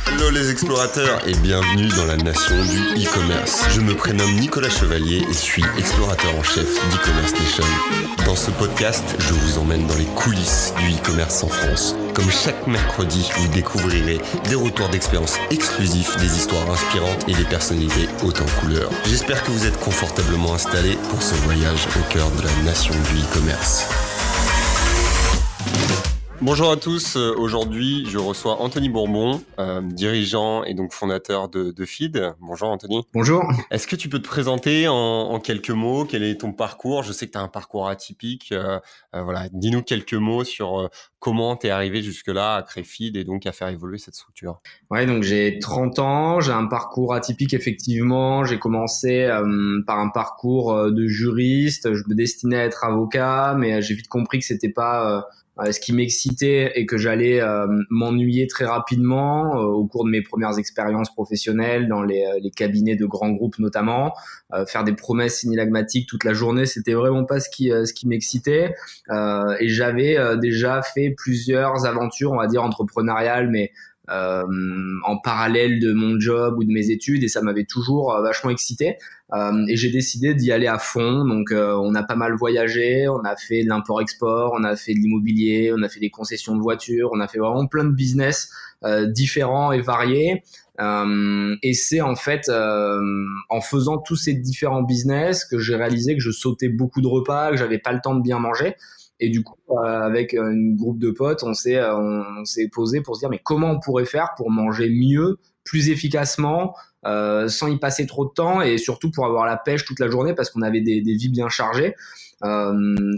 Hello les explorateurs et bienvenue dans la nation du e-commerce. Je me prénomme Nicolas Chevalier et suis explorateur en chef d'e-commerce nation. Dans ce podcast, je vous emmène dans les coulisses du e-commerce en France. Comme chaque mercredi, vous découvrirez des retours d'expérience exclusifs, des histoires inspirantes et des personnalités hautes en couleurs. J'espère que vous êtes confortablement installés pour ce voyage au cœur de la nation du e-commerce. Bonjour à tous, aujourd'hui je reçois Anthony Bourbon, dirigeant et donc fondateur de Feed. Bonjour Anthony. Bonjour. Est-ce que tu peux te présenter en quelques mots, quel est ton parcours ? Je sais que tu as un parcours atypique, voilà, dis-nous quelques mots sur comment tu es arrivé jusque-là à créer Feed et donc à faire évoluer cette structure. Ouais, donc j'ai 30 ans, j'ai un parcours atypique effectivement, j'ai commencé par un parcours de juriste, je me destinais à être avocat, mais j'ai vite compris que c'était pas ce qui m'excitait et que j'allais m'ennuyer très rapidement au cours de mes premières expériences professionnelles dans les cabinets de grands groupes notamment. Faire des promesses synallagmatiques toute la journée, c'était vraiment pas ce qui m'excitait. Et j'avais déjà fait plusieurs aventures, on va dire entrepreneuriales, mais en parallèle de mon job ou de mes études, et ça m'avait toujours vachement excité. Et j'ai décidé d'y aller à fond. Donc on a pas mal voyagé, on a fait de l'import-export, on a fait de l'immobilier, on a fait des concessions de voitures, on a fait vraiment plein de business différents et variés. Et c'est en fait en faisant tous ces différents business que j'ai réalisé que je sautais beaucoup de repas, que j'avais pas le temps de bien manger. Et du coup, avec un groupe de potes, on s'est posé pour se dire mais comment on pourrait faire pour manger mieux, plus efficacement, sans y passer trop de temps et surtout pour avoir la pêche toute la journée parce qu'on avait des vies bien chargées.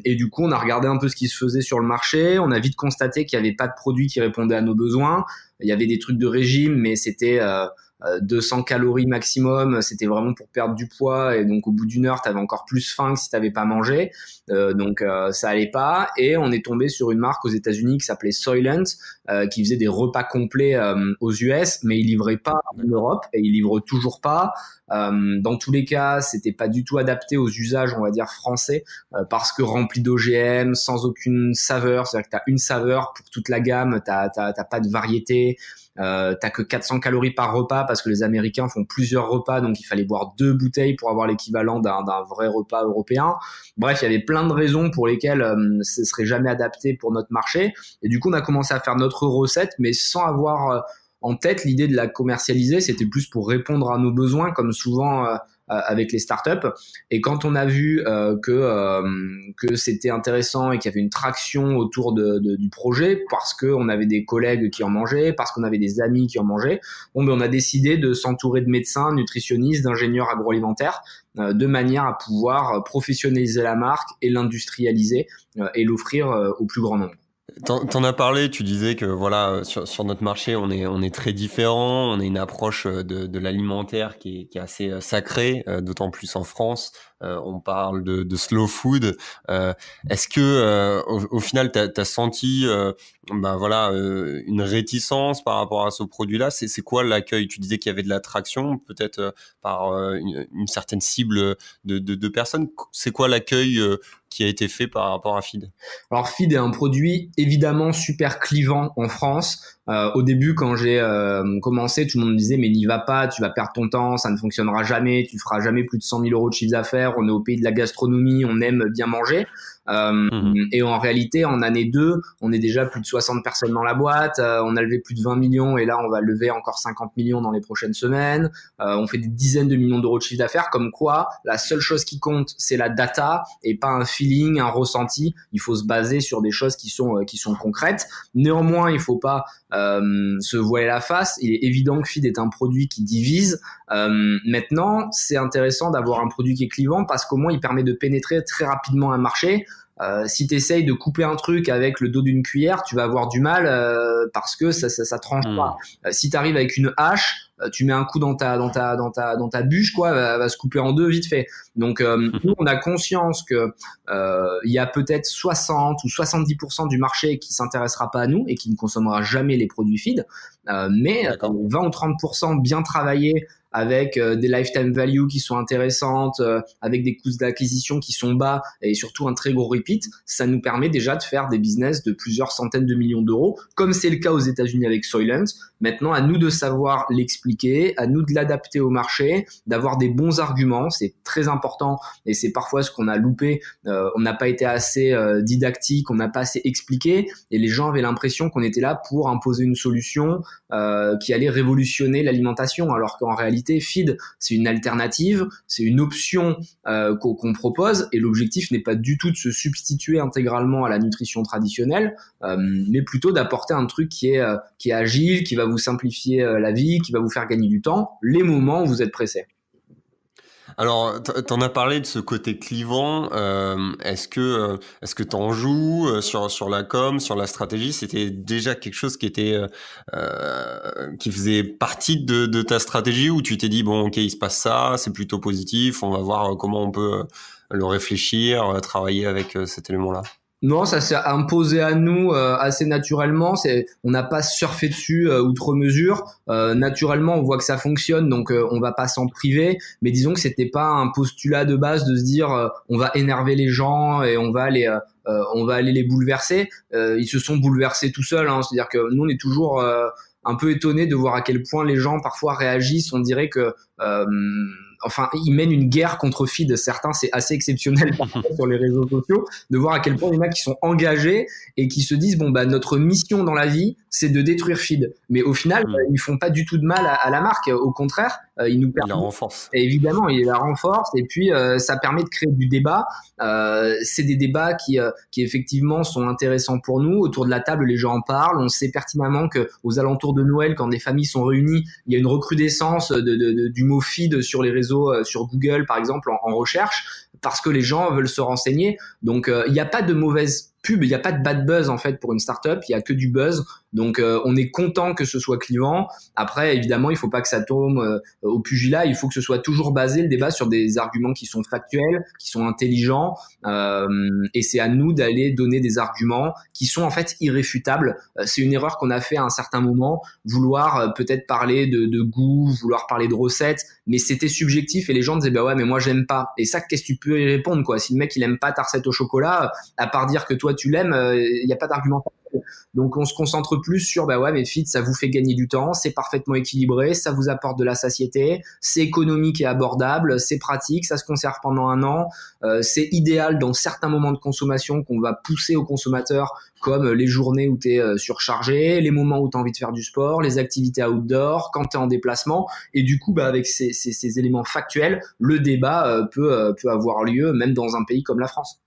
Et du coup, on a regardé un peu ce qui se faisait sur le marché. On a vite constaté qu'il n'y avait pas de produits qui répondaient à nos besoins. Il y avait des trucs de régime, mais c'était 200 calories maximum. C'était vraiment pour perdre du poids. Et donc, au bout d'une heure, tu avais encore plus faim que si tu n'avais pas mangé. Donc, ça allait pas. Et on est tombé sur une marque aux États-Unis qui s'appelait Soylent, qui faisait des repas complets aux US, mais ils livraient pas en Europe et ils livrent toujours pas. Dans tous les cas, c'était pas du tout adapté aux usages, on va dire français, parce que rempli d'OGM, sans aucune saveur. C'est-à-dire que t'as une saveur pour toute la gamme, t'as pas de variété. T'as que 400 calories par repas parce que les Américains font plusieurs repas, donc il fallait boire 2 bouteilles pour avoir l'équivalent d'un vrai repas européen. Bref, il y avait plein de raisons pour lesquelles ce serait jamais adapté pour notre marché. Et du coup, on a commencé à faire notre recette, mais sans avoir en tête l'idée de la commercialiser. C'était plus pour répondre à nos besoins, comme souvent avec les startups. Et quand on a vu que c'était intéressant et qu'il y avait une traction autour du projet, parce qu'on avait des collègues qui en mangeaient, parce qu'on avait des amis qui en mangeaient, on a décidé de s'entourer de médecins, nutritionnistes, d'ingénieurs agroalimentaires, de manière à pouvoir professionnaliser la marque et l'industrialiser et l'offrir au plus grand nombre. T'en as parlé, tu disais que voilà, sur notre marché, on est très différent, on a une approche de l'alimentaire qui est assez sacrée, d'autant plus en France. On parle de slow food. Est-ce que au final, t'as senti voilà, une réticence par rapport à ce produit-là ? C'est quoi l'accueil ? Tu disais qu'il y avait de l'attraction, peut-être par une certaine cible de personnes. C'est quoi l'accueil qui a été fait par rapport à Feed ? Alors Feed est un produit évidemment super clivant en France. Au début, quand j'ai commencé, tout le monde me disait mais n'y va pas, tu vas perdre ton temps, ça ne fonctionnera jamais, tu feras jamais plus de 100 000 euros de chiffre d'affaires. On est au pays de la gastronomie, on aime bien manger. Et en réalité, en année 2, on est déjà plus de 60 personnes dans la boîte, on a levé plus de 20 millions et là, on va lever encore 50 millions dans les prochaines semaines. On fait des dizaines de millions d'euros de chiffre d'affaires, comme quoi la seule chose qui compte, c'est la data et pas un feeling, un ressenti. Il faut se baser sur des choses qui sont concrètes. Néanmoins, il faut pas se voiler la face. Il est évident que Feed est un produit qui divise. Maintenant, c'est intéressant d'avoir un produit qui est clivant parce qu'au moins, il permet de pénétrer très rapidement un marché. Si tu essayes de couper un truc avec le dos d'une cuillère, tu vas avoir du mal parce que ça tranche pas. Si tu arrives avec une hache, tu mets un coup dans ta bûche, quoi, elle va se couper en deux vite fait. Donc nous, on a conscience que il y a peut-être 60 ou 70% du marché qui s'intéressera pas à nous et qui ne consommera jamais les produits Feed, mais 20 ou 30% bien travaillés avec des lifetime value qui sont intéressantes, avec des coûts d'acquisition qui sont bas et surtout un très gros repeat, ça nous permet déjà de faire des business de plusieurs centaines de millions d'euros, comme c'est le cas aux États-Unis avec Soylent. Maintenant, à nous de savoir l'expliquer, à nous de l'adapter au marché, d'avoir des bons arguments, c'est très important et c'est parfois ce qu'on a loupé. On n'a pas été assez didactique, on n'a pas assez expliqué et les gens avaient l'impression qu'on était là pour imposer une solution qui allait révolutionner l'alimentation, alors qu'en réalité, feed, c'est une alternative, c'est une option qu'on propose et l'objectif n'est pas du tout de se substituer intégralement à la nutrition traditionnelle, mais plutôt d'apporter un truc qui est agile, qui va vous simplifier la vie, qui va vous faire gagner du temps, les moments où vous êtes pressé. Alors, t'en as parlé de ce côté clivant. Est-ce que t'en joues sur la com, sur la stratégie? C'était déjà quelque chose qui faisait partie de ta stratégie, ou tu t'es dit bon, ok, il se passe ça, c'est plutôt positif, on va voir comment on peut le réfléchir, travailler avec cet élément-là? Non, ça s'est imposé à nous assez naturellement. On n'a pas surfé dessus outre mesure. Naturellement, on voit que ça fonctionne, donc on va pas s'en priver. Mais disons que c'était pas un postulat de base de se dire on va énerver les gens et on va aller les bouleverser. Ils se sont bouleversés tout seuls. Hein. C'est-à-dire que nous, on est toujours un peu étonnés de voir à quel point les gens parfois réagissent. On dirait que enfin, ils mènent une guerre contre feed. Certains, c'est assez exceptionnel parfois sur les réseaux sociaux de voir à quel point il y en a qui sont engagés et qui se disent bon bah notre mission dans la vie, c'est de détruire feed. Mais au final, ils font pas du tout de mal à la marque. Au contraire, ils nous permettent. Il la renforce. Évidemment, il la renforce et puis ça permet de créer du débat. C'est des débats qui effectivement sont intéressants pour nous. Autour de la table, les gens en parlent. On sait pertinemment que aux alentours de Noël, quand des familles sont réunies, il y a une recrudescence du mot feed sur les réseaux, sur Google par exemple, en recherche, parce que les gens veulent se renseigner. Donc il n'y a pas de mauvaise pub, il n'y a pas de bad buzz en fait pour une startup, il y a que du buzz. Donc on est content que ce soit clivant. Après évidemment, il faut pas que ça tombe au pugilat, il faut que ce soit toujours basé le débat sur des arguments qui sont factuels, qui sont intelligents et c'est à nous d'aller donner des arguments qui sont en fait irréfutables. C'est une erreur qu'on a fait à un certain moment, vouloir peut-être parler de goût, vouloir parler de recettes, mais c'était subjectif et les gens disaient bah ouais mais moi j'aime pas. Et ça, qu'est-ce que tu peux y répondre quoi? Si le mec il aime pas ta recette au chocolat, à part dire que toi tu l'aimes, il y a pas d'argument. Donc on se concentre plus sur bah ouais mais feed ça vous fait gagner du temps, c'est parfaitement équilibré, ça vous apporte de la satiété, c'est économique et abordable, c'est pratique, ça se conserve pendant 1 an, c'est idéal dans certains moments de consommation qu'on va pousser aux consommateurs comme les journées où tu es surchargé, les moments où tu as envie de faire du sport, les activités outdoor, quand tu es en déplacement et du coup bah avec ces éléments factuels, le débat peut avoir lieu même dans un pays comme la France.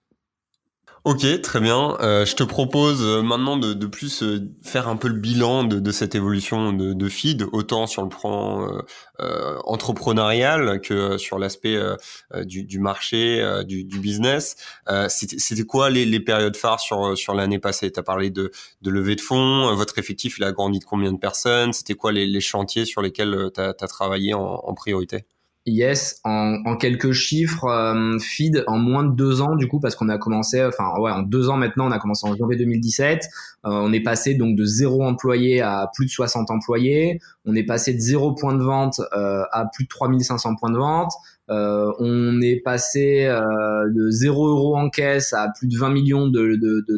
Ok, très bien. Je te propose maintenant de plus faire un peu le bilan de cette évolution de feed, autant sur le plan entrepreneurial que sur l'aspect du marché, du business. C'était quoi les périodes phares sur l'année passée? Tu as parlé de levée de fonds. Votre effectif, il a grandi de combien de personnes? C'était quoi les chantiers sur lesquels tu as travaillé en priorité? Yes, en quelques chiffres, feed en moins de 2 ans du coup parce qu'on a commencé, enfin ouais en 2 ans maintenant, on a commencé en janvier 2017. On est passé donc de 0 employé à plus de 60 employés. On est passé de 0 point de vente à plus de 3500 points de vente. On est passé de 0 € en caisse à plus de 20 millions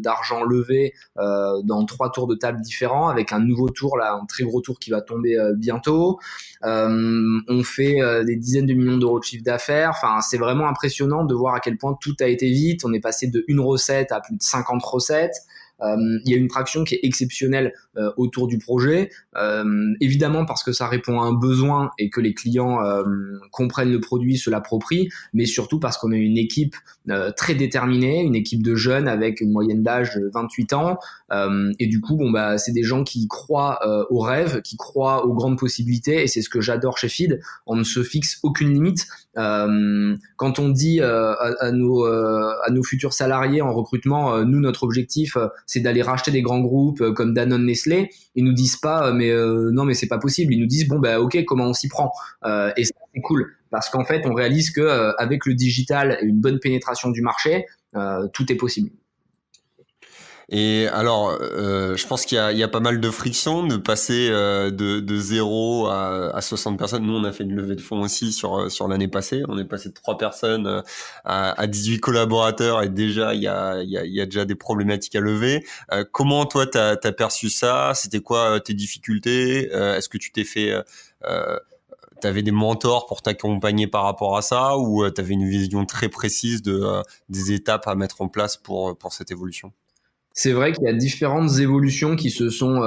d'argent levé dans 3 tours de table différents, avec un nouveau tour là, un très gros tour qui va tomber bientôt. On fait des dizaines de millions d'euros de chiffre d'affaires. Enfin, c'est vraiment impressionnant de voir à quel point tout a été vite. On est passé de 1 recette à plus de 50 recettes. Il y a une traction qui est exceptionnelle autour du projet, évidemment parce que ça répond à un besoin et que les clients comprennent le produit, se l'approprient, mais surtout parce qu'on a une équipe très déterminée, une équipe de jeunes avec une moyenne d'âge de 28 ans, et du coup bon bah c'est des gens qui croient aux rêves, qui croient aux grandes possibilités, et c'est ce que j'adore chez Feed. On ne se fixe aucune limite. Quand on dit à nos futurs salariés en recrutement, nous notre objectif c'est d'aller racheter des grands groupes comme Danone, Nestlé, ils nous disent pas mais non mais c'est pas possible, ils nous disent bon bah ok, comment on s'y prend, et ça c'est cool parce qu'en fait on réalise que avec le digital et une bonne pénétration du marché, tout est possible. Et alors, je pense qu'il y a pas mal de friction de passer de 0 à 60 personnes. Nous, on a fait une levée de fonds aussi sur l'année passée. On est passé de 3 personnes à 18 collaborateurs et déjà, il y a déjà des problématiques à lever. Comment toi, t'as perçu ça? C'était quoi tes difficultés? Est-ce que tu t'es fait... T'avais des mentors pour t'accompagner par rapport à ça ou t'avais une vision très précise des étapes à mettre en place pour cette évolution? C'est vrai qu'il y a différentes évolutions qui se sont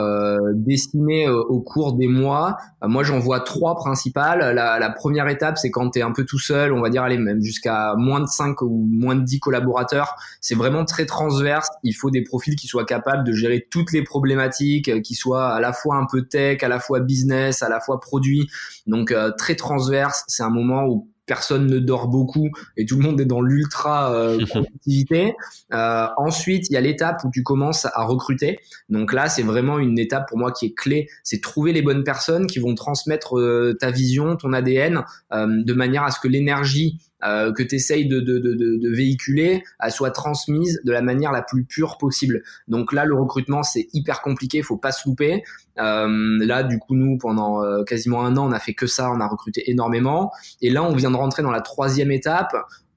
dessinées au cours des mois. Moi, j'en vois trois principales. La première étape, c'est quand tu es un peu tout seul, on va dire, allez, même jusqu'à moins de 5 ou moins de 10 collaborateurs. C'est vraiment très transverse. Il faut des profils qui soient capables de gérer toutes les problématiques, qui soient à la fois un peu tech, à la fois business, à la fois produit. Donc, très transverse. C'est un moment où personne ne dort beaucoup et tout le monde est dans l'ultra productivité. Ensuite, il y a l'étape où tu commences à recruter. Donc là, c'est vraiment une étape pour moi qui est clé. C'est trouver les bonnes personnes qui vont transmettre ta vision, ton ADN, de manière à ce que l'énergie que tu essayes de véhiculer, elle soit transmise de la manière la plus pure possible. Donc là, le recrutement, c'est hyper compliqué, faut pas se louper. Là, du coup, nous, pendant quasiment un an, on a fait que ça, on a recruté énormément. Et là, on vient de rentrer dans la troisième étape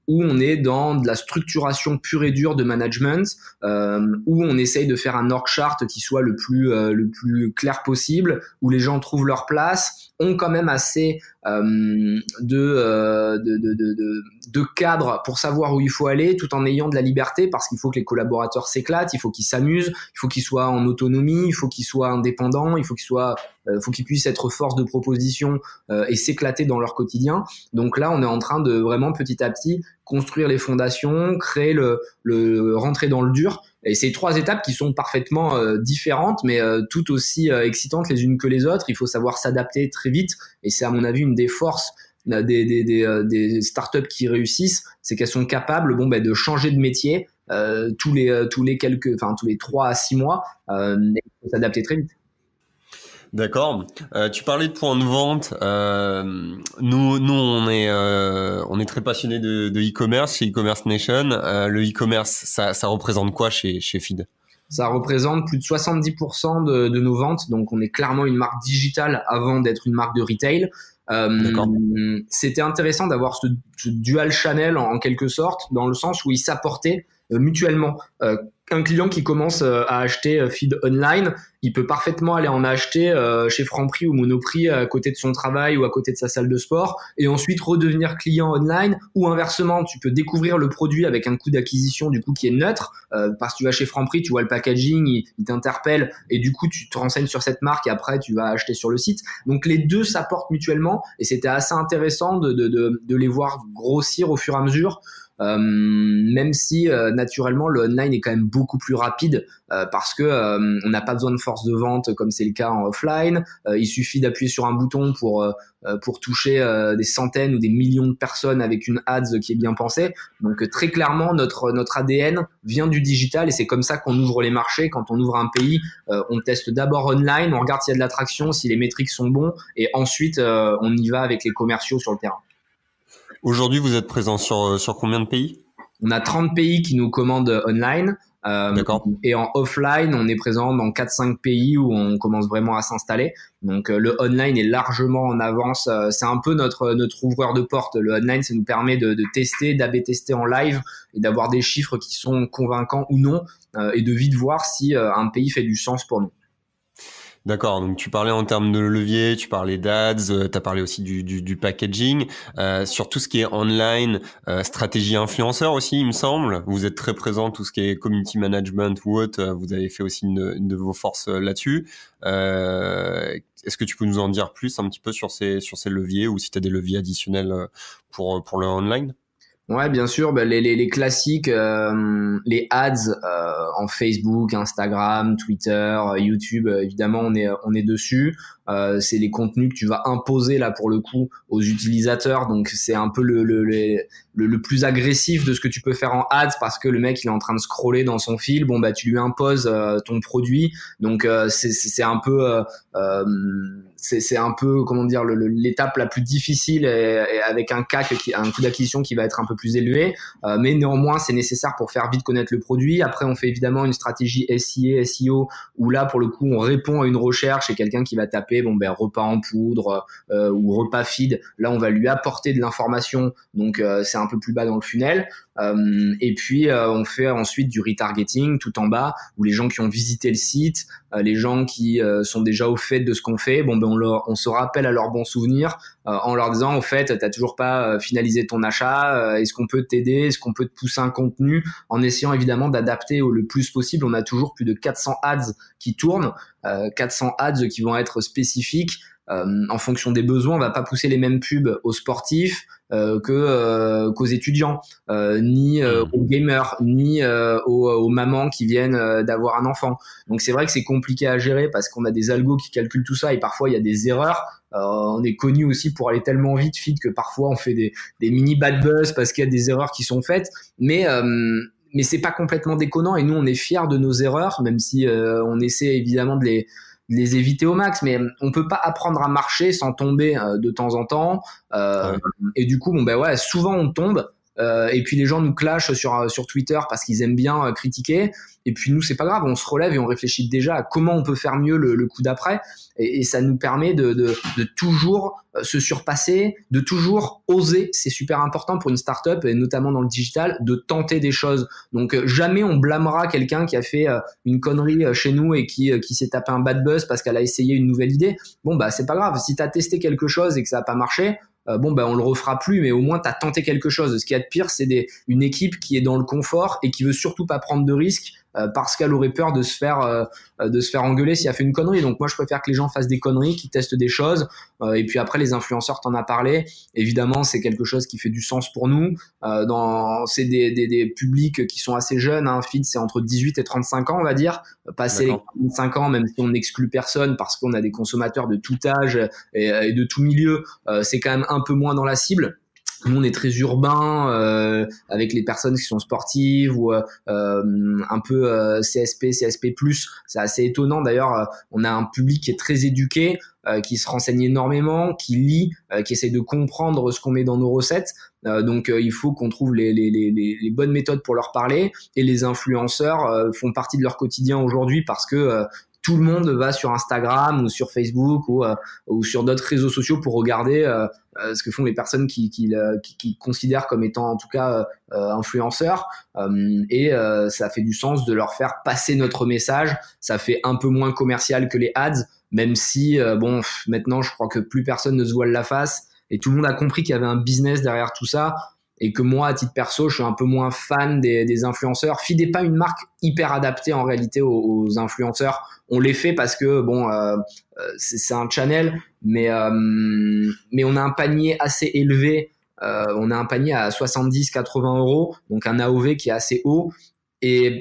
où on est dans de la structuration pure et dure de management, où on essaye de faire un org chart qui soit le plus clair possible, où les gens trouvent leur place, ont quand même assez de cadres pour savoir où il faut aller, tout en ayant de la liberté, parce qu'il faut que les collaborateurs s'éclatent, il faut qu'ils s'amusent, il faut qu'ils soient en autonomie, il faut qu'ils soient indépendants, il faut qu'ils puissent être force de proposition et s'éclater dans leur quotidien. Donc là, on est en train de vraiment petit à petit construire les fondations, créer rentrer dans le dur. Et c'est trois étapes qui sont parfaitement différentes, mais tout aussi excitantes les unes que les autres. Il faut savoir s'adapter très vite, et c'est à mon avis une des forces des startups qui réussissent, c'est qu'elles sont capables, de changer de métier tous les 3 à 6 mois, et s'adapter très vite. D'accord. Tu parlais de points de vente. Nous, on est très passionnés de e-commerce chez E-commerce Nation. Le e-commerce, ça représente quoi chez Feed? Ça représente plus de 70% de nos ventes, donc on est clairement une marque digitale avant d'être une marque de retail. D'accord. C'était intéressant d'avoir ce dual channel en quelque sorte, dans le sens où ils s'apportaient mutuellement. Un client qui commence à acheter Feed online, il peut parfaitement aller en acheter chez Franprix ou Monoprix à côté de son travail ou à côté de sa salle de sport, et ensuite redevenir client online, ou inversement, tu peux découvrir le produit avec un coût d'acquisition du coup qui est neutre, parce que tu vas chez Franprix, tu vois le packaging, il t'interpelle, et du coup tu te renseignes sur cette marque et après tu vas acheter sur le site. Donc les deux s'apportent mutuellement, et c'était assez intéressant de les voir grossir au fur et à mesure. Même si naturellement le online est quand même beaucoup plus rapide, parce que on n'a pas besoin de force de vente comme c'est le cas en offline. Il suffit d'appuyer sur un bouton pour toucher des centaines ou des millions de personnes avec une ads qui est bien pensée. Donc très clairement notre ADN vient du digital, et c'est comme ça qu'on ouvre les marchés. Quand on ouvre un pays, on teste d'abord online, on regarde s'il y a de l'attraction, si les métriques sont bons, et ensuite on y va avec les commerciaux sur le terrain. Aujourd'hui, vous êtes présent sur combien de pays? On a 30 pays qui nous commandent online. D'accord. Et en offline, on est présent dans 4-5 pays où on commence vraiment à s'installer. Donc le online est largement en avance. C'est un peu notre ouvreur de porte. Le online, ça nous permet de tester, d'A/B tester en live, et d'avoir des chiffres qui sont convaincants ou non, et de vite voir si un pays fait du sens pour nous. D'accord, donc tu parlais en termes de levier, tu parlais d'ads, tu as parlé aussi du packaging. Sur tout ce qui est online, stratégie influenceur aussi, il me semble. Vous êtes très présent, tout ce qui est community management ou autre, vous avez fait aussi une de vos forces là-dessus. Est-ce que tu peux nous en dire plus un petit peu sur ces leviers, ou si tu as des leviers additionnels pour le online? Ouais, bien sûr, les classiques, les ads en Facebook, Instagram, Twitter, YouTube, évidemment on est dessus. C'est les contenus que tu vas imposer là pour le coup aux utilisateurs, donc c'est un peu le plus agressif de ce que tu peux faire en ads, parce que le mec il est en train de scroller dans son fil, tu lui imposes ton produit, donc c'est un peu c'est un peu comment dire l'étape la plus difficile, et avec un CAC un coût d'acquisition qui va être un peu plus élevé, mais néanmoins c'est nécessaire pour faire vite connaître le produit. Après on fait évidemment une stratégie SIA, SEO, où là pour le coup on répond à une recherche et quelqu'un qui va taper repas en poudre ou repas feed, là on va lui apporter de l'information, donc c'est un peu plus bas dans le funnel. Et puis on fait ensuite du retargeting tout en bas, où les gens qui ont visité le site, les gens qui sont déjà au fait de ce qu'on fait, on se rappelle à leurs bons souvenirs en leur disant au fait t'as toujours pas finalisé ton achat, est-ce qu'on peut t'aider, est-ce qu'on peut te pousser un contenu, en essayant évidemment d'adapter le plus possible. On a toujours plus de 400 ads qui tournent, 400 ads qui vont être spécifiques en fonction des besoins. On va pas pousser les mêmes pubs aux sportifs qu'aux étudiants, ni aux gamers, ni aux mamans qui viennent d'avoir un enfant. Donc c'est vrai que c'est compliqué à gérer parce qu'on a des algos qui calculent tout ça et parfois il y a des erreurs. On est connu aussi pour aller tellement vite que parfois on fait des mini bad buzz parce qu'il y a des erreurs qui sont faites, mais c'est pas complètement déconnant et nous on est fiers de nos erreurs, même si on essaie évidemment de les éviter au max, mais on peut pas apprendre à marcher sans tomber de temps en temps. Et du coup, souvent on tombe. Et puis les gens nous clashent sur Twitter parce qu'ils aiment bien critiquer. Et puis nous, c'est pas grave, on se relève et on réfléchit déjà à comment on peut faire mieux le coup d'après. Et ça nous permet de toujours se surpasser, de toujours oser. C'est super important pour une startup, et notamment dans le digital, de tenter des choses. Donc jamais on blâmera quelqu'un qui a fait une connerie chez nous et qui s'est tapé un bad buzz parce qu'elle a essayé une nouvelle idée. C'est pas grave. Si t'as testé quelque chose et que ça a pas marché, on le refera plus, mais au moins t'as tenté quelque chose. Ce qu'il y a de pire, c'est une équipe qui est dans le confort et qui veut surtout pas prendre de risques parce qu'elle aurait peur de se faire engueuler si elle fait une connerie. Donc moi je préfère que les gens fassent des conneries, qu'ils testent des choses, et puis après les influenceurs, t'en as parlé, évidemment c'est quelque chose qui fait du sens pour nous. C'est des publics qui sont assez jeunes, hein. Feed c'est entre 18 et 35 ans on va dire, passer les 45 ans, même si on n'exclut personne parce qu'on a des consommateurs de tout âge et de tout milieu, c'est quand même un peu moins dans la cible. Nous, on est très urbain avec les personnes qui sont sportives ou un peu CSP, CSP+. C'est assez étonnant. D'ailleurs, on a un public qui est très éduqué, qui se renseigne énormément, qui lit, qui essaie de comprendre ce qu'on met dans nos recettes. Donc, il faut qu'on trouve les bonnes méthodes pour leur parler. Et les influenceurs font partie de leur quotidien aujourd'hui parce que tout le monde va sur Instagram ou sur Facebook ou sur d'autres réseaux sociaux pour regarder ce que font les personnes qui considèrent comme étant en tout cas influenceurs, et ça fait du sens de leur faire passer notre message. Ça fait un peu moins commercial que les ads, même si maintenant je crois que plus personne ne se voile la face et tout le monde a compris qu'il y avait un business derrière tout ça. Et que moi, à titre perso, je suis un peu moins fan des influenceurs. Feed n'est pas une marque hyper adaptée en réalité aux influenceurs. On les fait parce que c'est un channel, mais on a un panier assez élevé. On a un panier à 70-80 euros, donc un AOV qui est assez haut, et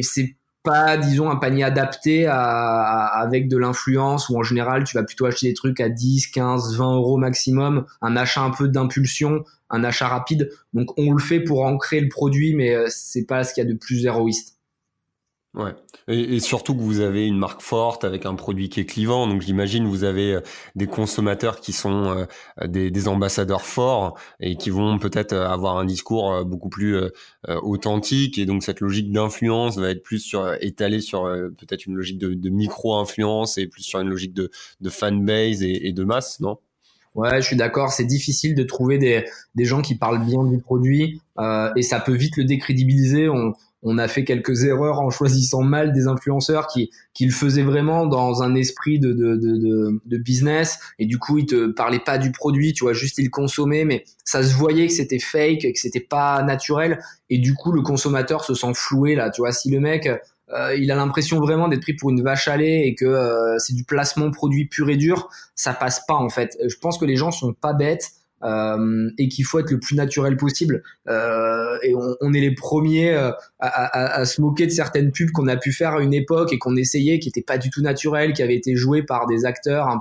c'est pas, disons, un panier adapté avec de l'influence, où en général tu vas plutôt acheter des trucs à 10, 15, 20 euros maximum, un achat un peu d'impulsion, un achat rapide. Donc on le fait pour ancrer le produit, mais c'est pas ce qu'il y a de plus héroïste. Ouais. Et surtout que vous avez une marque forte avec un produit qui est clivant. Donc j'imagine vous avez des consommateurs qui sont des ambassadeurs forts et qui vont peut-être avoir un discours beaucoup plus authentique. Et donc cette logique d'influence va être plus étalée sur peut-être une logique de micro-influence et plus sur une logique de fanbase et de masse, non? Ouais, je suis d'accord. C'est difficile de trouver des gens qui parlent bien du produit, et ça peut vite le décrédibiliser. On a fait quelques erreurs en choisissant mal des influenceurs qui le faisaient vraiment dans un esprit de business, et du coup ils te parlaient pas du produit, tu vois, juste ils le consommaient, mais ça se voyait que c'était fake, que c'était pas naturel, et du coup le consommateur se sent floué là, tu vois. Si le mec il a l'impression vraiment d'être pris pour une vache à lait et que c'est du placement produit pur et dur, ça passe pas en fait. Je pense que les gens sont pas bêtes, et qu'il faut être le plus naturel possible, et on est les premiers à se moquer de certaines pubs qu'on a pu faire à une époque et qu'on essayait, qui étaient pas du tout naturelles, qui avaient été jouées par des acteurs un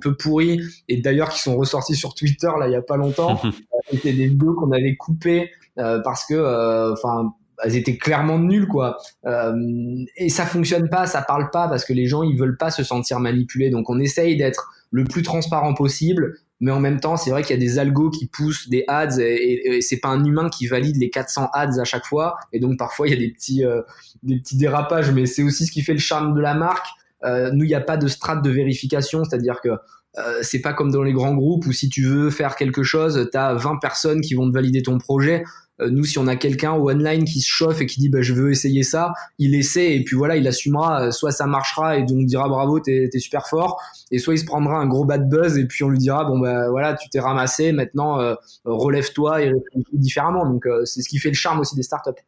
peu pourris, et d'ailleurs qui sont ressortis sur Twitter là il y a pas longtemps. C'était des vidéos qu'on avait coupées parce que elles étaient clairement nulles, quoi. Et ça fonctionne pas, ça parle pas, parce que les gens ils veulent pas se sentir manipulés. Donc on essaye d'être le plus transparent possible, mais en même temps, c'est vrai qu'il y a des algos qui poussent des ads et c'est pas un humain qui valide les 400 ads à chaque fois. Et donc, parfois, il y a des petits dérapages, mais c'est aussi ce qui fait le charme de la marque. Nous, il n'y a pas de strate de vérification, c'est-à-dire que c'est pas comme dans les grands groupes où si tu veux faire quelque chose, t'as 20 personnes qui vont te valider ton projet. Nous, si on a quelqu'un au online qui se chauffe et qui dit je veux essayer ça, il essaie et puis voilà, il assumera. Soit ça marchera et donc on dira bravo, t'es super fort, et soit il se prendra un gros bad buzz et puis on lui dira voilà, tu t'es ramassé, maintenant relève-toi et réfléchis différemment. Donc c'est ce qui fait le charme aussi des startups.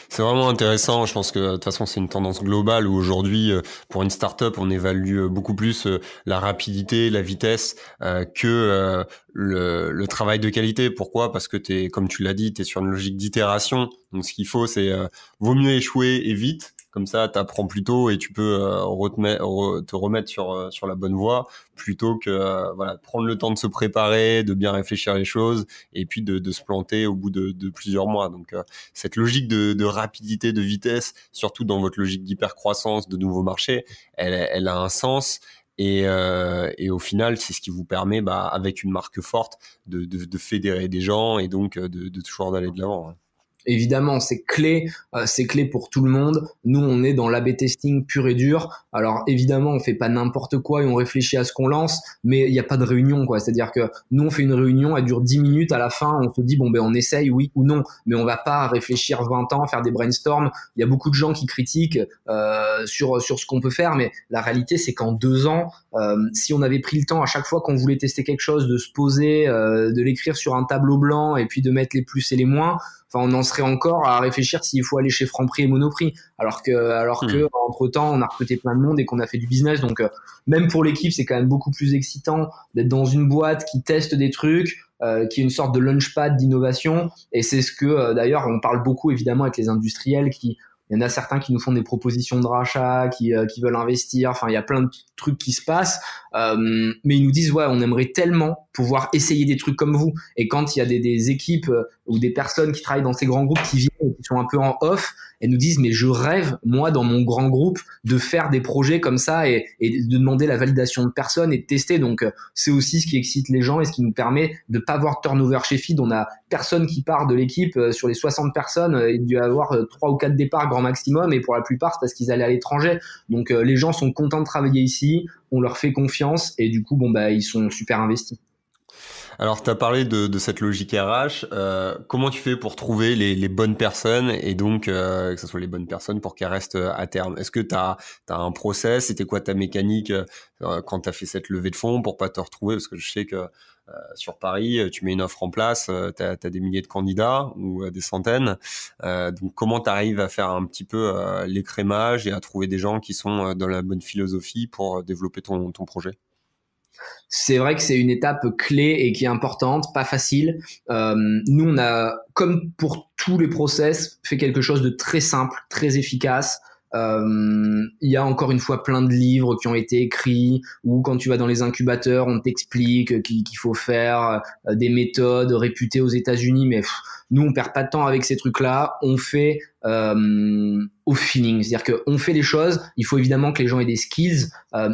C'est vraiment intéressant. Je pense que de toute façon, c'est une tendance globale où aujourd'hui, pour une startup, on évalue beaucoup plus la rapidité, la vitesse que le travail de qualité. Pourquoi? Parce que comme tu l'as dit, tu es sur une logique d'itération. Donc, ce qu'il faut, c'est vaut mieux échouer et vite. Comme ça, tu apprends plus tôt et tu peux te remettre sur la bonne voie plutôt que voilà, prendre le temps de se préparer, de bien réfléchir les choses et puis de se planter au bout de plusieurs mois. Donc, cette logique de rapidité, de vitesse, surtout dans votre logique d'hypercroissance, de nouveaux marchés, elle a un sens. Et au final, c'est ce qui vous permet, avec une marque forte, de fédérer des gens et donc de toujours d'aller de l'avant. Hein. Évidemment, c'est clé pour tout le monde. Nous, on est dans l'A/B testing pur et dur. Alors évidemment, on fait pas n'importe quoi et on réfléchit à ce qu'on lance, mais il n'y a pas de réunion, quoi. C'est-à-dire que nous, on fait une réunion, elle dure 10 minutes. À la fin, on se dit on essaye, oui ou non, mais on va pas réfléchir 20 ans, faire des brainstorms. Il y a beaucoup de gens qui critiquent sur ce qu'on peut faire, mais la réalité, c'est qu'en 2 ans, si on avait pris le temps à chaque fois qu'on voulait tester quelque chose, de se poser, de l'écrire sur un tableau blanc et puis de mettre les plus et les moins. Enfin, on en serait encore à réfléchir s'il faut aller chez Franprix et Monoprix, alors que entre temps, on a recruté plein de monde et qu'on a fait du business. Donc, même pour l'équipe, c'est quand même beaucoup plus excitant d'être dans une boîte qui teste des trucs, qui est une sorte de launchpad d'innovation. Et c'est ce que, d'ailleurs, on parle beaucoup évidemment avec les industriels il y en a certains qui nous font des propositions de rachat, qui veulent investir. Enfin, il y a plein de trucs qui se passent. Mais ils nous disent, on aimerait tellement pouvoir essayer des trucs comme vous. Et quand il y a des équipes ou des personnes qui travaillent dans ces grands groupes qui viennent et qui sont un peu en off, elles nous disent, mais je rêve, moi, dans mon grand groupe, de faire des projets comme ça et de demander la validation de personnes et de tester. Donc, c'est aussi ce qui excite les gens et ce qui nous permet de pas avoir de turnover chez Feed. On a personne qui part de l'équipe. Sur les 60 personnes, il doit y avoir 3 ou 4 départs grand maximum, et pour la plupart, c'est parce qu'ils allaient à l'étranger. Donc, les gens sont contents de travailler ici, on leur fait confiance et du coup, ils sont super investis. Alors, tu as parlé de cette logique RH. Comment tu fais pour trouver les bonnes personnes et donc que ce soit les bonnes personnes pour qu'elles restent à terme? Est-ce que tu as un process? C'était quoi ta mécanique quand tu as fait cette levée de fonds pour pas te retrouver? Parce que je sais que sur Paris, tu mets une offre en place, tu as des milliers de candidats ou des centaines. Donc, comment tu arrives à faire un petit peu l'écrémage et à trouver des gens qui sont dans la bonne philosophie pour développer ton projet? C'est vrai que c'est une étape clé et qui est importante, pas facile. Nous, on a, comme pour tous les process, fait quelque chose de très simple, très efficace. Il y a encore une fois plein de livres qui ont été écrits, ou quand tu vas dans les incubateurs, on t'explique qu'il faut faire des méthodes réputées aux États-Unis, mais nous, on perd pas de temps avec ces trucs-là. On fait au feeling, c'est-à-dire qu'on fait les choses. Il faut évidemment que les gens aient des skills,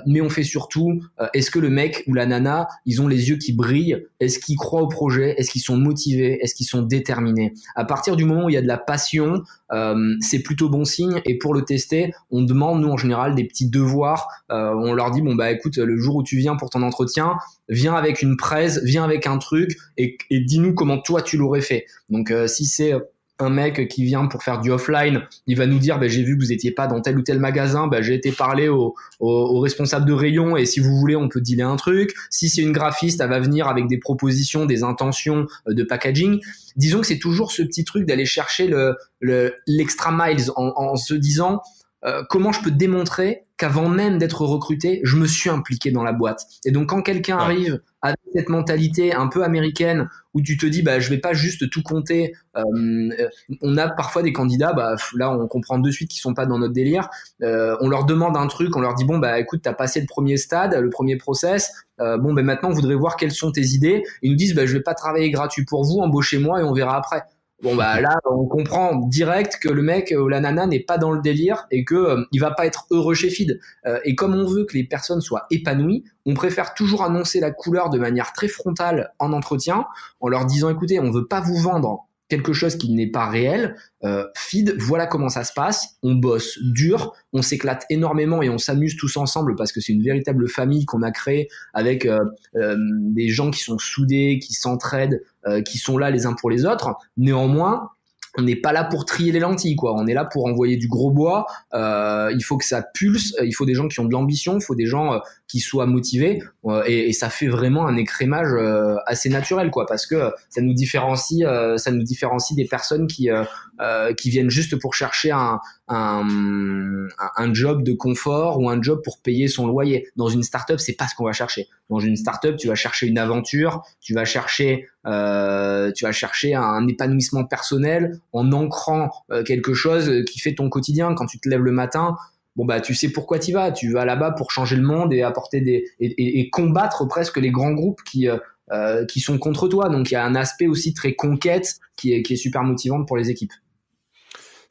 mais on fait surtout est-ce que le mec ou la nana, ils ont les yeux qui brillent, est-ce qu'ils croient au projet, est-ce qu'ils sont motivés, est-ce qu'ils sont déterminés. À partir du moment où il y a de la passion, c'est plutôt bon signe. Et pour le tester, on demande, nous en général, des petits devoirs. On leur dit écoute, le jour où tu viens pour ton entretien, viens avec une presse, viens avec un truc et dis-nous comment toi tu l'aurais fait. Donc si c'est un mec qui vient pour faire du offline, il va nous dire j'ai vu que vous étiez pas dans tel ou tel magasin, j'ai été parler au responsable de rayon et si vous voulez on peut dealer un truc. Si c'est une graphiste, elle va venir avec des propositions, des intentions de packaging. Disons que c'est toujours ce petit truc d'aller chercher l'extra miles en se disant comment je peux démontrer qu'avant même d'être recruté, je me suis impliqué dans la boîte. Et donc quand quelqu'un arrive avec cette mentalité un peu américaine où tu te dis je vais pas juste tout compter, on a parfois des candidats, là on comprend de suite qu'ils sont pas dans notre délire, on leur demande un truc, on leur dit écoute, t'as passé le premier stade, le premier process, maintenant on voudrait voir quelles sont tes idées. Ils nous disent je vais pas travailler gratuit pour vous, embauchez-moi et on verra après. Bon bah là, on comprend direct que le mec ou la nana n'est pas dans le délire et que il va pas être heureux chez Feed. Et comme on veut que les personnes soient épanouies, on préfère toujours annoncer la couleur de manière très frontale en entretien, en leur disant écoutez, on veut pas vous vendre quelque chose qui n'est pas réel. Feed, voilà comment ça se passe. On bosse dur, on s'éclate énormément et on s'amuse tous ensemble parce que c'est une véritable famille qu'on a créée avec des gens qui sont soudés, qui s'entraident, qui sont là les uns pour les autres. Néanmoins, on n'est pas là pour trier les lentilles, quoi. On est là pour envoyer du gros bois. Il faut que ça pulse. Il faut des gens qui ont de l'ambition. Il faut des gens qui soient motivés. Et ça fait vraiment un écrémage assez naturel, quoi, parce que ça nous différencie des personnes qui viennent juste pour chercher un job de confort ou un job pour payer son loyer. Dans une startup, c'est pas ce qu'on va chercher. Dans une startup, tu vas chercher une aventure, tu vas chercher un épanouissement personnel en ancrant quelque chose qui fait ton quotidien. Quand tu te lèves le matin, bon bah tu sais pourquoi tu vas. Tu vas là-bas pour changer le monde et apporter et combattre presque les grands groupes qui sont contre toi. Donc il y a un aspect aussi très conquête qui est super motivant pour les équipes.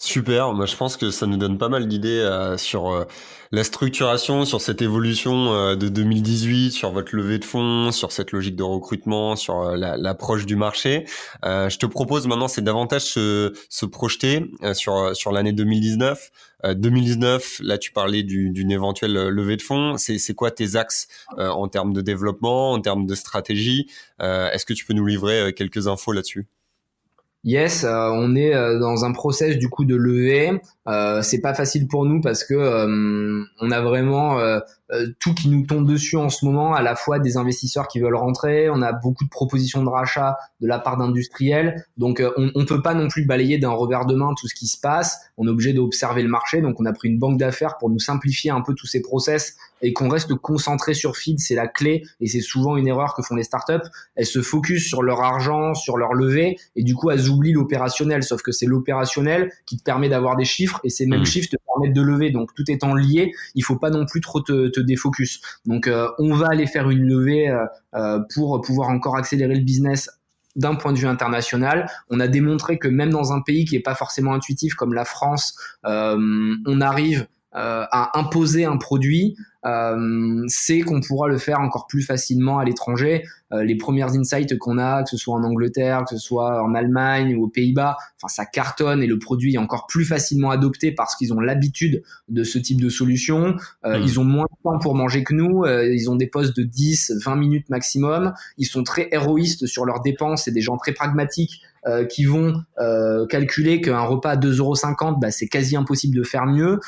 Super, moi je pense que ça nous donne pas mal d'idées sur la structuration, sur cette évolution de 2018, sur votre levée de fonds, sur cette logique de recrutement, sur l'approche du marché. Je te propose maintenant, c'est davantage se projeter sur l'année 2019. 2019, là tu parlais d'une éventuelle levée de fonds. C'est quoi tes axes en termes de développement, en termes de stratégie? Est-ce que tu peux nous livrer quelques infos là-dessus? Yes, on est dans un process du coup de levée. C'est pas facile pour nous parce que on a vraiment tout qui nous tombe dessus en ce moment, à la fois des investisseurs qui veulent rentrer, on a beaucoup de propositions de rachat de la part d'industriels, donc on peut pas non plus balayer d'un revers de main tout ce qui se passe. On est obligé d'observer le marché, donc on a pris une banque d'affaires pour nous simplifier un peu tous ces process et qu'on reste concentré sur Feed, c'est la clé et c'est souvent une erreur que font les startups. Elles se focus sur leur argent, sur leur levée et du coup elles oublient l'opérationnel, sauf que c'est l'opérationnel qui te permet d'avoir des chiffres et ces mêmes chiffres te permettent de lever. Donc tout étant lié, il faut pas non plus trop te défocus. Donc on va aller faire une levée pour pouvoir encore accélérer le business d'un point de vue international. On a démontré que même dans un pays qui est pas forcément intuitif comme la France, on arrive à imposer un produit, c'est qu'on pourra le faire encore plus facilement à l'étranger. Les premières insights qu'on a, que ce soit en Angleterre, que ce soit en Allemagne ou aux Pays-Bas, enfin ça cartonne et le produit est encore plus facilement adopté parce qu'ils ont l'habitude de ce type de solution. Ils ont moins de temps pour manger que nous, ils ont des postes de 10-20 minutes maximum, ils sont très héroïstes sur leurs dépenses, c'est des gens très pragmatiques qui vont calculer qu'un repas à 2,50 €, bah, c'est quasi impossible de faire mieux.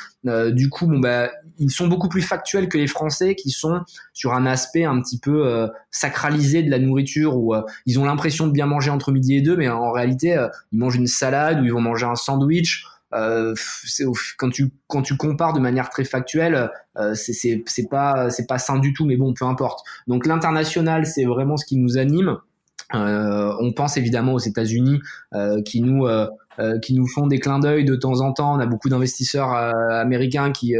Du coup, bon, bah, ils sont beaucoup plus factuels que les Français qui sont sur un aspect un petit peu sacralisé de la nourriture où ils ont l'impression de bien manger entre midi et deux, mais en réalité, ils mangent une salade ou ils vont manger un sandwich. Quand tu compares de manière très factuelle, c'est pas sain du tout, mais bon, peu importe. Donc l'international, c'est vraiment ce qui nous anime. On pense évidemment aux États-Unis qui nous font des clins d'œil de temps en temps. On a beaucoup d'investisseurs américains qui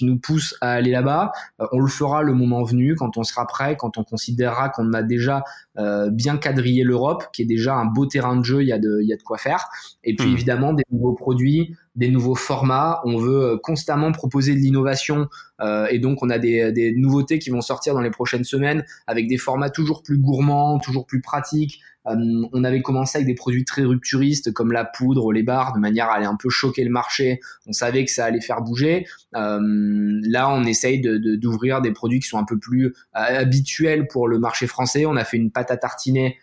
nous poussent à aller là-bas. On le fera le moment venu, quand on sera prêt, quand on considérera qu'on a déjà bien quadrillé l'Europe, qui est déjà un beau terrain de jeu. Il y a de quoi faire. Et puis évidemment des nouveaux produits, des nouveaux formats. On veut constamment proposer de l'innovation et donc on a des nouveautés qui vont sortir dans les prochaines semaines avec des formats toujours plus gourmands, toujours plus pratiques. On avait commencé avec des produits très rupturistes comme la poudre, les bars, de manière à aller un peu choquer le marché. On savait que ça allait faire bouger. Là, on essaye d'ouvrir des produits qui sont un peu plus habituels pour le marché français. On a fait une pâte à tartiner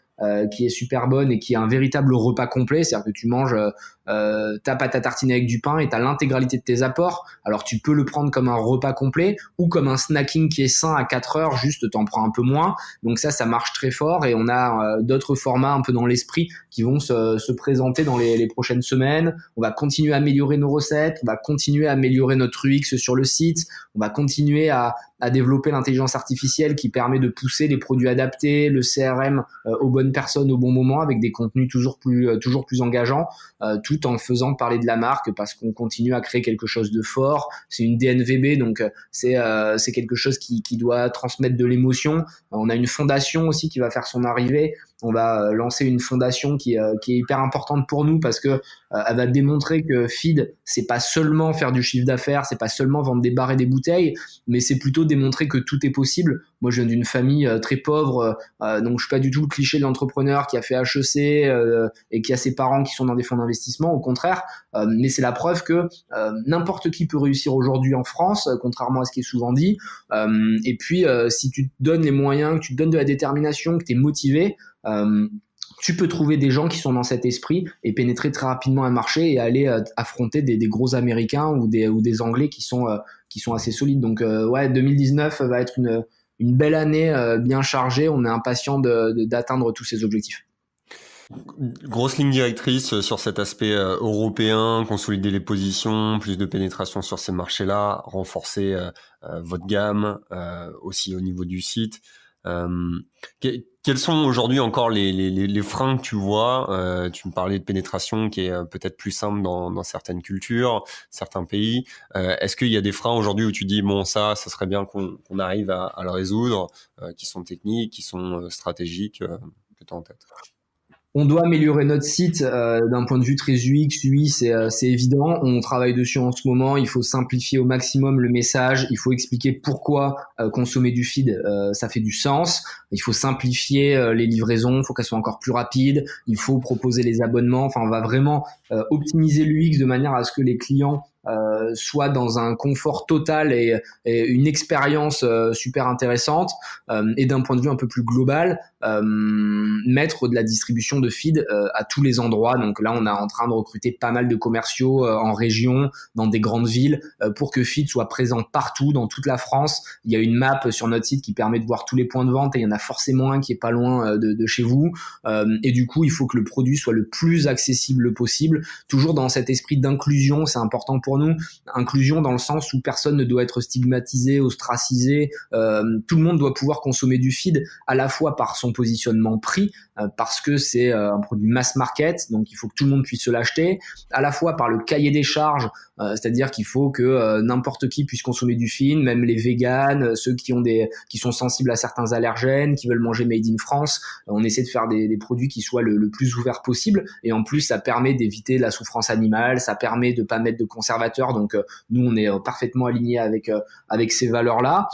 qui est super bonne et qui est un véritable repas complet, c'est-à-dire que tu manges ta pâte à tartiner avec du pain et t'as l'intégralité de tes apports. Alors tu peux le prendre comme un repas complet ou comme un snacking qui est sain à 4 heures, juste t'en prends un peu moins. Donc ça marche très fort et on a d'autres formats un peu dans l'esprit qui vont se présenter dans les prochaines semaines. On va continuer à améliorer nos recettes, on va continuer à améliorer notre UX sur le site, on va continuer à développer l'intelligence artificielle qui permet de pousser les produits adaptés, le CRM aux bonnes personnes au bon moment avec des contenus toujours plus engageants, tout en faisant parler de la marque parce qu'on continue à créer quelque chose de fort. C'est une DNVB, donc c'est quelque chose qui doit transmettre de l'émotion. On a une fondation aussi qui va faire son arrivée on va lancer une fondation qui est hyper importante pour nous parce que elle va démontrer que feed, c'est pas seulement faire du chiffre d'affaires, c'est pas seulement vendre des barres et des bouteilles, mais c'est plutôt démontrer que tout est possible. Moi, je viens d'une famille très pauvre, donc je suis pas du tout le cliché de l'entrepreneur qui a fait HEC et qui a ses parents qui sont dans des fonds d'investissement. Au contraire, mais c'est la preuve que n'importe qui peut réussir aujourd'hui en France, contrairement à ce qui est souvent dit. Et puis, si tu te donnes les moyens, que tu te donnes de la détermination, que tu es motivé, tu peux trouver des gens qui sont dans cet esprit et pénétrer très rapidement un marché et aller affronter des gros Américains ou des Anglais qui sont assez solides. Donc, ouais, 2019 va être une belle année bien chargée. On est impatient d'atteindre tous ces objectifs. Grosse ligne directrice sur cet aspect européen, consolider les positions, plus de pénétration sur ces marchés-là, renforcer votre gamme aussi au niveau du site. Quels sont aujourd'hui encore les freins que tu vois? Tu me parlais de pénétration qui est peut-être plus simple dans certaines cultures, certains pays. Est-ce qu'il y a des freins aujourd'hui où tu dis bon ça serait bien qu'on arrive à le résoudre, qui sont techniques, qui sont stratégiques, que tu as en tête? On doit améliorer notre site d'un point de vue très UX, UI, c'est évident. On travaille dessus en ce moment. Il faut simplifier au maximum le message. Il faut expliquer pourquoi consommer du feed, ça fait du sens. Il faut simplifier les livraisons. Il faut qu'elles soient encore plus rapides. Il faut proposer les abonnements. Enfin, on va vraiment optimiser l'UX de manière à ce que les clients soient dans un confort total et une expérience super intéressante. Et d'un point de vue un peu plus global, mettre de la distribution de feed à tous les endroits. Donc là, on est en train de recruter pas mal de commerciaux en région, dans des grandes villes, pour que feed soit présent partout, dans toute la France. Il y a une map sur notre site qui permet de voir tous les points de vente et il y en a forcément un qui est pas loin de chez vous. Et du coup, il faut que le produit soit le plus accessible possible, toujours dans cet esprit d'inclusion. C'est important pour nous. Inclusion dans le sens où personne ne doit être stigmatisé, ostracisé. Tout le monde doit pouvoir consommer du feed à la fois par son positionnement prix, parce que c'est un produit mass market, donc il faut que tout le monde puisse se l'acheter, à la fois par le cahier des charges, c'est-à-dire qu'il faut que n'importe qui puisse consommer du feed, même les véganes, ceux qui sont sensibles à certains allergènes, qui veulent manger made in France. On essaie de faire des produits qui soient le plus ouverts possible, et en plus ça permet d'éviter la souffrance animale, ça permet de pas mettre de conservateurs, donc nous on est parfaitement alignés avec ces valeurs-là.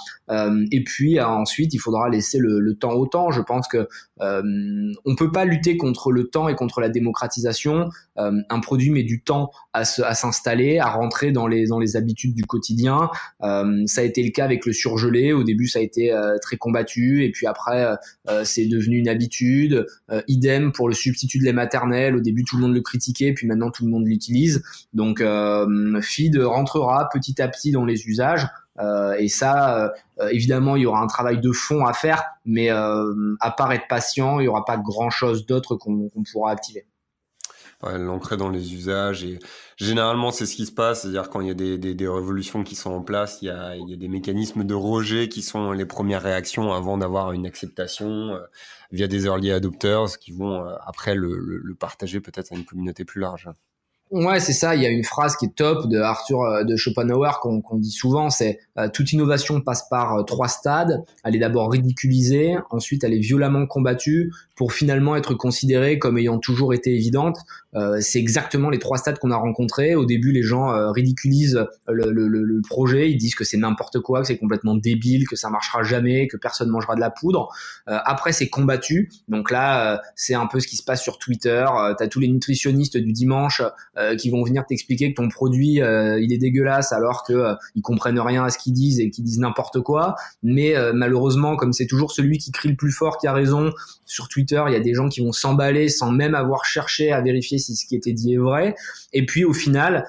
Et puis ensuite il faudra laisser le temps au temps. Je pense que on peut pas lutter contre le temps et contre la démocratisation. Un produit met du temps à s'installer, à rentrer dans les habitudes du quotidien. Ça a été le cas avec le surgelé. Au début, ça a été très combattu, et puis après, c'est devenu une habitude. Idem pour le substitut de lait maternel. Au début, tout le monde le critiquait, puis maintenant, tout le monde l'utilise. Donc, feed rentrera petit à petit dans les usages. Et ça, évidemment, il y aura un travail de fond à faire, mais à part être patient, il n'y aura pas grand-chose d'autre qu'on pourra activer. Ouais, l'ancrer dans les usages, et généralement c'est ce qui se passe, c'est-à-dire quand il y a des révolutions qui sont en place, il y a des mécanismes de rejet qui sont les premières réactions avant d'avoir une acceptation via des early adopters qui vont après le partager peut-être à une communauté plus large. Ouais, c'est ça. Il y a une phrase qui est top de Arthur de Schopenhauer qu'on dit souvent, c'est toute innovation passe par trois stades. Elle est d'abord ridiculisée, ensuite elle est violemment combattue pour finalement être considérée comme ayant toujours été évidente. C'est exactement les trois stades qu'on a rencontrés. Au début, les gens ridiculisent le projet, ils disent que c'est n'importe quoi, que c'est complètement débile, que ça marchera jamais, que personne mangera de la poudre. Après, c'est combattu. Donc là, c'est un peu ce qui se passe sur Twitter. T'as tous les nutritionnistes du dimanche qui vont venir t'expliquer que ton produit il est dégueulasse alors que ils comprennent rien à ce qu'ils disent et qu'ils disent n'importe quoi. Mais malheureusement, comme c'est toujours celui qui crie le plus fort qui a raison, sur Twitter, il y a des gens qui vont s'emballer sans même avoir cherché à vérifier si ce qui était dit est vrai. Et puis au final,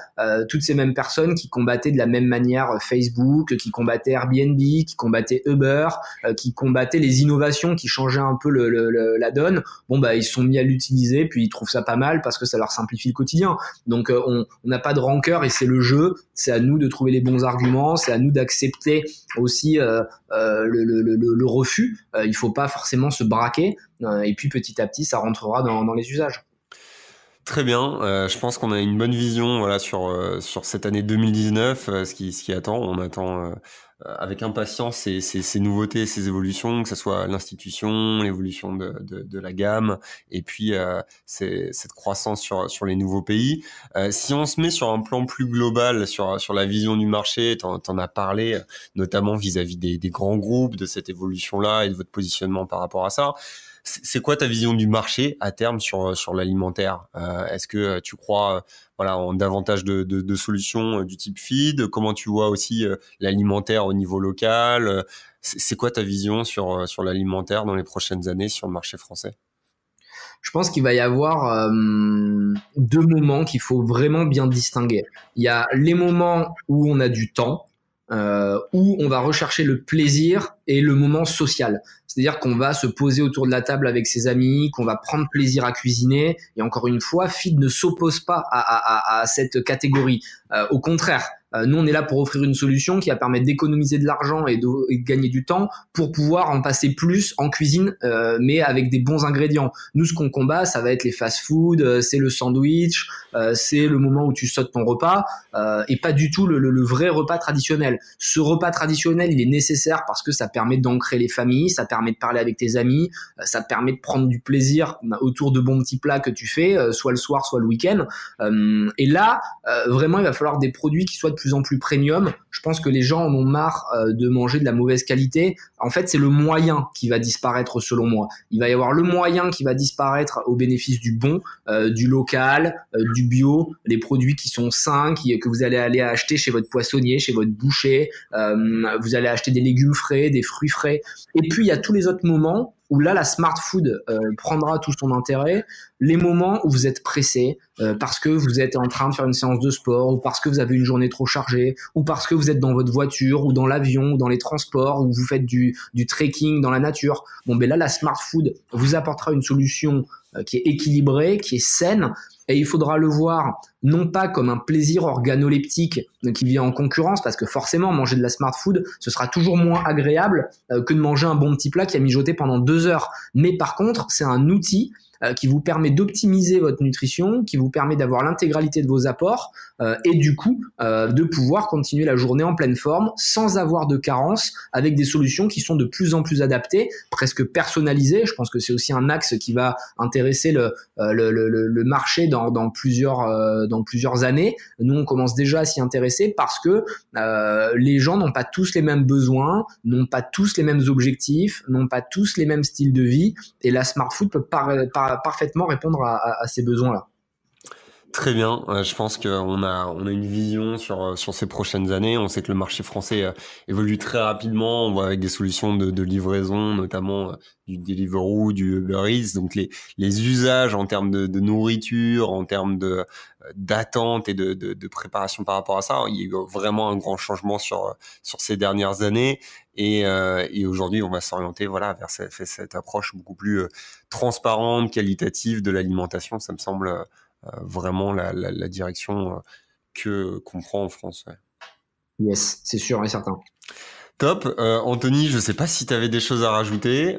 toutes ces mêmes personnes qui combattaient de la même manière Facebook, qui combattaient Airbnb, qui combattaient Uber, qui combattaient les innovations qui changeaient un peu la donne, bon bah ils se sont mis à l'utiliser, puis ils trouvent ça pas mal parce que ça leur simplifie le quotidien. Donc on n'a pas de rancœur et c'est le jeu. C'est à nous de trouver les bons arguments. C'est à nous d'accepter aussi le refus. Il faut pas forcément se braquer. Et puis petit à petit, ça rentrera dans les usages. Très bien, je pense qu'on a une bonne vision voilà sur cette année 2019, ce qui attend. On attend avec impatience ces nouveautés, ces évolutions, que ce soit l'institution, l'évolution de la gamme, et puis cette croissance sur les nouveaux pays. Si on se met sur un plan plus global, sur la vision du marché, t'en as parlé, notamment vis-à-vis des grands groupes, de cette évolution-là et de votre positionnement par rapport à ça. C'est quoi ta vision du marché à terme sur l'alimentaire? Est-ce que tu crois en davantage de solutions du type feed? Comment tu vois aussi l'alimentaire au niveau local? C'est quoi ta vision sur l'alimentaire dans les prochaines années sur le marché français? Je pense qu'il va y avoir deux moments qu'il faut vraiment bien distinguer. Il y a les moments où on a du temps, où on va rechercher le plaisir et le moment social. C'est-à-dire qu'on va se poser autour de la table avec ses amis, qu'on va prendre plaisir à cuisiner. Et encore une fois, Feed ne s'oppose pas à cette catégorie. Au contraire, nous, on est là pour offrir une solution qui va permettre d'économiser de l'argent et de gagner du temps pour pouvoir en passer plus en cuisine, mais avec des bons ingrédients. Nous, ce qu'on combat, ça va être les fast-food, c'est le sandwich, c'est le moment où tu sautes ton repas, et pas du tout le vrai repas traditionnel. Ce repas traditionnel, il est nécessaire parce que ça permet d'ancrer les familles, ça permet de parler avec tes amis, ça permet de prendre du plaisir autour de bons petits plats que tu fais, soit le soir, soit le week-end. Et là, vraiment, il va falloir des produits qui soient de plus en plus premium. Je pense que les gens en ont marre de manger de la mauvaise qualité. En fait, c'est le moyen qui va disparaître selon moi. Il va y avoir le moyen qui va disparaître au bénéfice du bon, du local, du bio, les produits qui sont sains, que vous allez aller acheter chez votre poissonnier, chez votre boucher. Vous allez acheter des légumes frais, des fruits frais. Et puis, il y a tous les autres moments où là, la smart food prendra tout son intérêt. Les moments où vous êtes pressé parce que vous êtes en train de faire une séance de sport, ou parce que vous avez une journée trop chargée, ou parce que vous êtes dans votre voiture, ou dans l'avion, ou dans les transports, ou vous faites du trekking dans la nature. Bon, ben là, la smart food vous apportera une solution qui est équilibrée, qui est saine, et il faudra le voir non pas comme un plaisir organoleptique qui vient en concurrence, parce que forcément manger de la smart food, ce sera toujours moins agréable que de manger un bon petit plat qui a mijoté pendant 2 heures. Mais par contre, c'est un outil qui vous permet d'optimiser votre nutrition, qui vous permet d'avoir l'intégralité de vos apports et du coup de pouvoir continuer la journée en pleine forme sans avoir de carence, avec des solutions qui sont de plus en plus adaptées, presque personnalisées. Je pense que c'est aussi un axe qui va intéresser le marché dans plusieurs années. Nous, on commence déjà à s'y intéresser parce que les gens n'ont pas tous les mêmes besoins, n'ont pas tous les mêmes objectifs, n'ont pas tous les mêmes styles de vie, et la smart food peut parfaitement répondre à ces besoins-là. Très bien. Je pense qu'on a une vision sur ces prochaines années. On sait que le marché français évolue très rapidement. On voit avec des solutions de livraison, notamment du Deliveroo, du Uber Eats. Donc les usages en termes de nourriture, en termes d'attente et de préparation par rapport à ça, il y a eu vraiment un grand changement sur ces dernières années. Et aujourd'hui, on va s'orienter vers cette approche beaucoup plus transparente, qualitative de l'alimentation. Ça me semble vraiment la direction qu'on prend en France. Ouais. Yes, c'est sûr et certain. Top. Anthony, je sais pas si tu avais des choses à rajouter.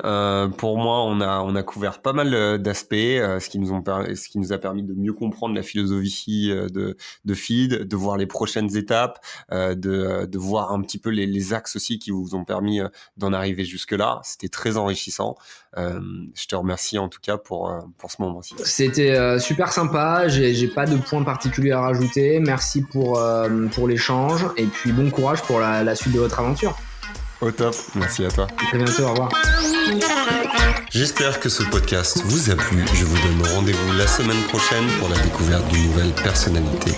Pour moi, on a couvert pas mal d'aspects, ce qui nous a permis de mieux comprendre la philosophie de Feed, de voir les prochaines étapes, de voir un petit peu les axes aussi qui vous ont permis d'en arriver jusque-là. C'était très enrichissant. Je te remercie en tout cas pour ce moment-ci. C'était super sympa. J'ai pas de points particuliers à rajouter. Merci pour l'échange, et puis bon courage pour la suite de votre aventure. Au top, merci à toi. À très bientôt, au revoir. J'espère que ce podcast vous a plu. Je vous donne rendez-vous la semaine prochaine pour la découverte d'une nouvelle personnalité.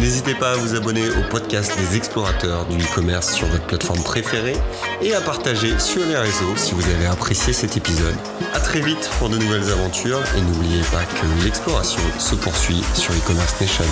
N'hésitez pas à vous abonner au podcast des explorateurs du e-commerce sur votre plateforme préférée et à partager sur les réseaux si vous avez apprécié cet épisode. À très vite pour de nouvelles aventures, et n'oubliez pas que l'exploration se poursuit sur e-commerce Nation.